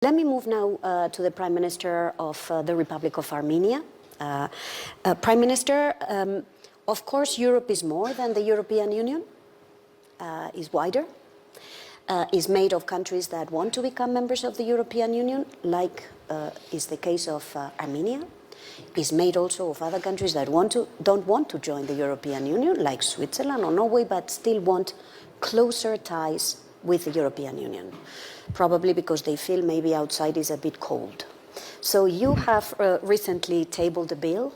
Let me move now to the Prime Minister of the Republic of Armenia. Prime Minister, of course, Europe is more than the European Union, is wider, is made of countries that want to become members of the European Union, like is the case of Armenia, is made also of other countries that don't want to join the European Union, like Switzerland or Norway, but still want closer ties with the European Union, probably because they feel maybe outside is a bit cold. So you have recently tabled a bill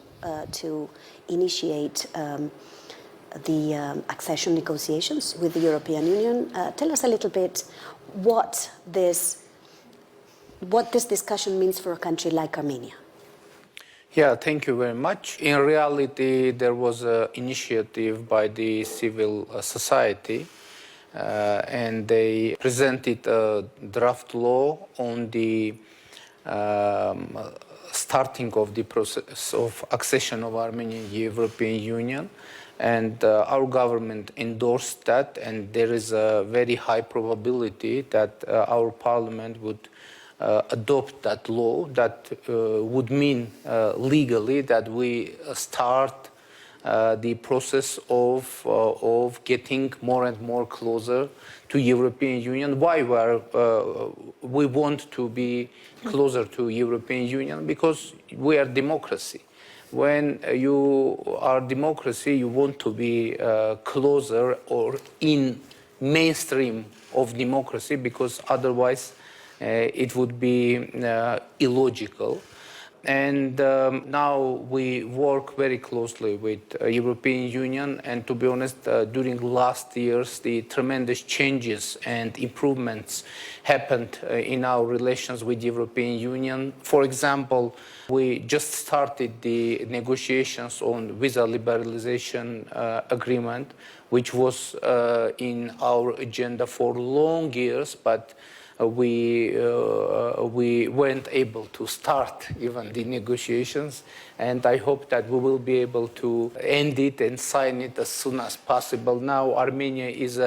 to initiate the accession negotiations with the European Union. Tell us a little bit what this discussion means for a country like Armenia. Yeah, thank you very much. In reality, there was an initiative by the civil society, and they presented a draft law on the starting of the process of accession of Armenia in the European Union. And our government endorsed that, and there is a very high probability that our parliament would adopt that law. That would mean legally that we start the process of getting more and more closer to European Union. Why we want to be closer to European Union? Because we are democracy. When you are democracy, you want to be closer or in mainstream of democracy, because otherwise it would be illogical. And now we work very closely with European Union, and to be honest, during last years, the tremendous changes and improvements happened in our relations with the European Union. For example, we just started the negotiations on visa liberalization agreement, which was in our agenda for long years, but we weren't able to start even the negotiations, and I hope that we will be able to end it and sign it as soon as possible. Now Armenia is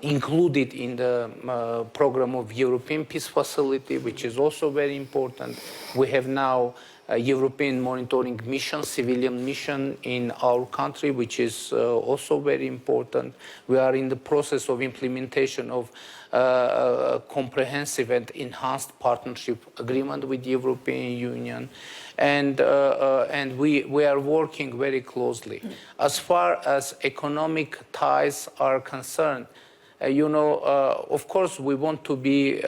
included in the program of European Peace Facility, which is also very important. We have now a European monitoring mission, civilian mission in our country, which is also very important. We are in the process of implementation of a comprehensive and enhanced partnership agreement with the European Union, and we are working very closely. As far as economic ties are concerned, of course, we want to be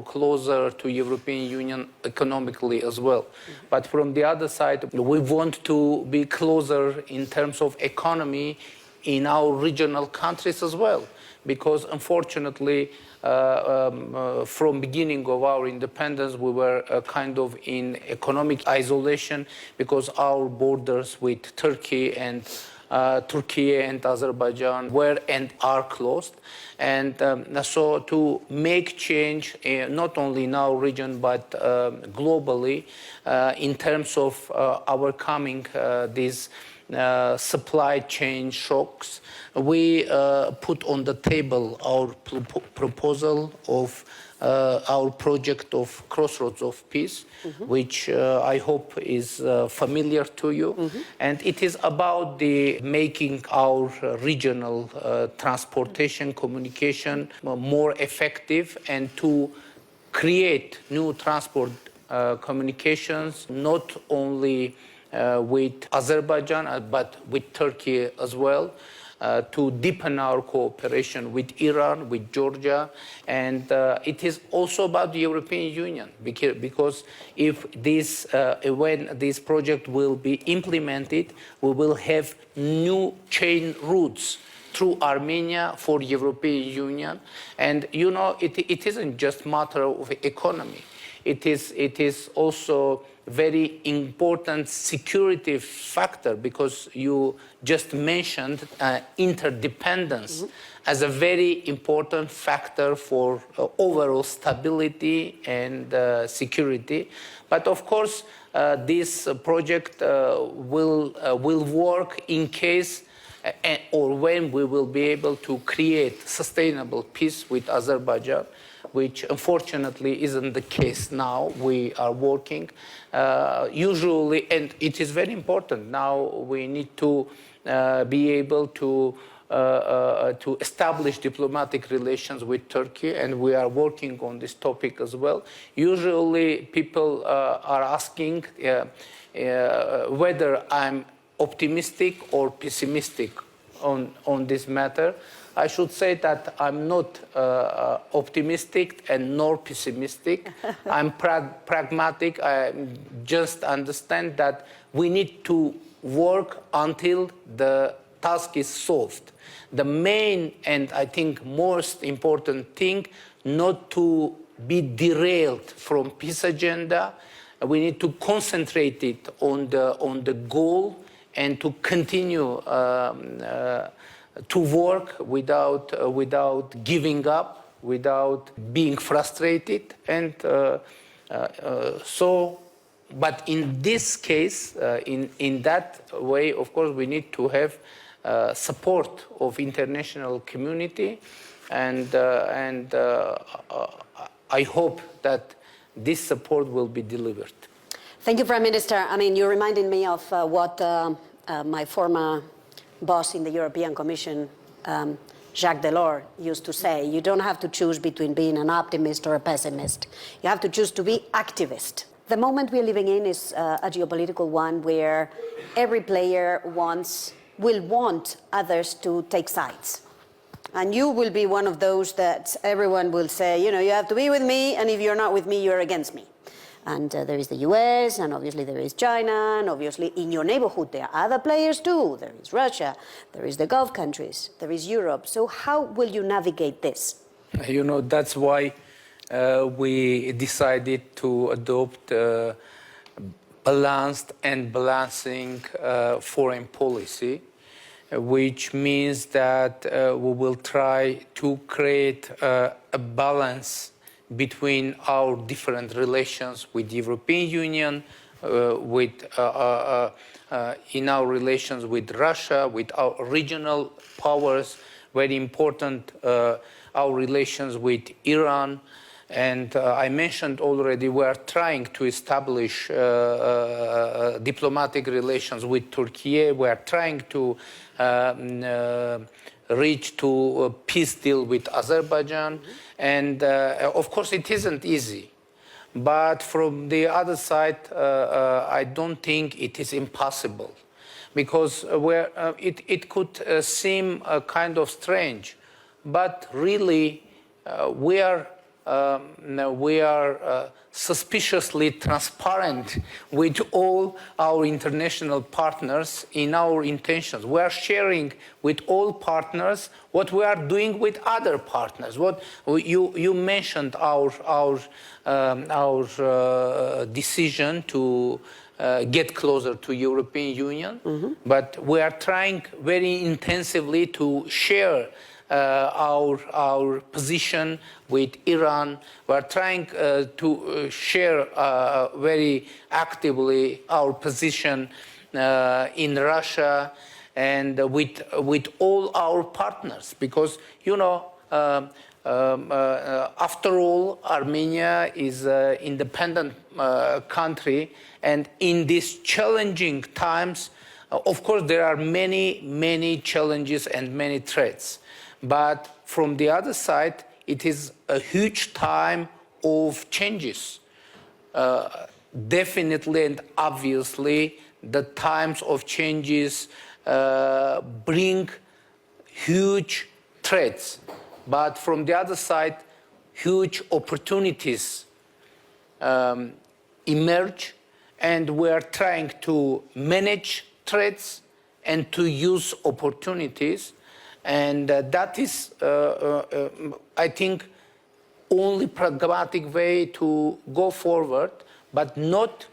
closer to European Union economically as well. But from the other side, we want to be closer in terms of economy in our regional countries as well. Because unfortunately, from beginning of our independence, we were kind of in economic isolation, because our borders with Turkey and Azerbaijan were and are closed. And so to make change, not only in our region, but globally, in terms of overcoming these supply chain shocks, we put on the table our proposal of our project of Crossroads of Peace, which I hope is familiar to you. And it is about the making our regional transportation communication more effective, and to create new transport communications, not only with Azerbaijan, but with Turkey as well, to deepen our cooperation with Iran, with Georgia. And it is also about the European Union, because if when this project will be implemented, we will have new chain routes through Armenia for the European Union. And it isn't just a matter of economy. It is also very important security factor, because you just mentioned interdependence as a very important factor for overall stability and security. But of course, this project will work in case or when we will be able to create sustainable peace with Azerbaijan. which unfortunately isn't the case now. We are working usually, and it is very important. Now we need to be able to establish diplomatic relations with Turkey, and we are working on this topic as well. Usually people are asking whether I'm optimistic or pessimistic on this matter. I should say that I'm not optimistic and nor pessimistic. I'm pragmatic. I just understand that we need to work until the task is solved. The main and I think most important thing, not to be derailed from peace agenda. We need to concentrate it on the goal and to continue to work without giving up, without being frustrated, and but in this case, in that way, of course, we need to have support of international community, and I hope that this support will be delivered. Thank you, Prime Minister. I mean, you reminded me of what my former boss in the European Commission, Jacques Delors, used to say. You don't have to choose between being an optimist or a pessimist. You have to choose to be activist. The moment we're living in is a geopolitical one where every player will want others to take sides. And you will be one of those that everyone will say, you know, you have to be with me, and if you're not with me, you're against me. And there is the US, and obviously there is China, and obviously in your neighborhood there are other players too. There is Russia, there is the Gulf countries, there is Europe. So how will you navigate this? You know, that's why we decided to adopt balanced and balancing foreign policy, which means that we will try to create a balance between our different relations with the European Union, in our relations with Russia, with our regional powers, very important, our relations with Iran. And I mentioned already we are trying to establish diplomatic relations with Turkey. We are trying to reach to a peace deal with Azerbaijan. And of course it isn't easy. But from the other side, I don't think it is impossible. Because it could seem kind of strange. But really, we are suspiciously transparent with all our international partners in our intentions. We are sharing with all partners what we are doing with other partners. What you mentioned our decision to get closer to European Union, but we are trying very intensively to share our position with Iran. We are trying to share very actively our position in Russia and with all our partners, because you know, after all, Armenia is an independent country, and in these challenging times, of course, there are many challenges and many threats. But from the other side, it is a huge time of changes. Definitely and obviously, the times of changes bring huge threats. But from the other side, huge opportunities emerge, and we are trying to manage threats and to use opportunities. And that is, I think, only pragmatic way to go forward, but not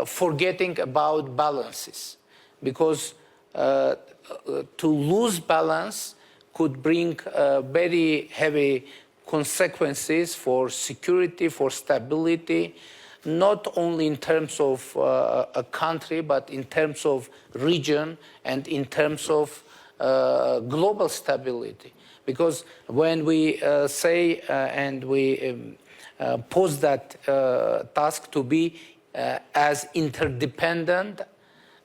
forgetting about balances. Because to lose balance could bring very heavy consequences for security, for stability, not only in terms of a country, but in terms of region and in terms of global stability. Because when we say and we pose that task to be as interdependent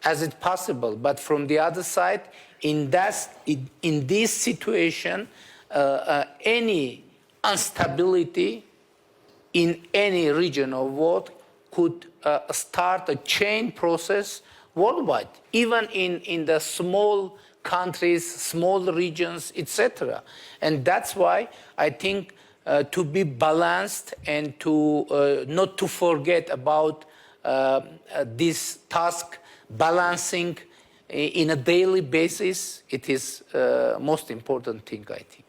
as it's possible, but from the other side, in this situation, any instability in any region of world could start a chain process worldwide, even in the small countries, small regions, etc. And that's why I think to be balanced and to not to forget about this task, balancing in a daily basis, it is most important thing, I think.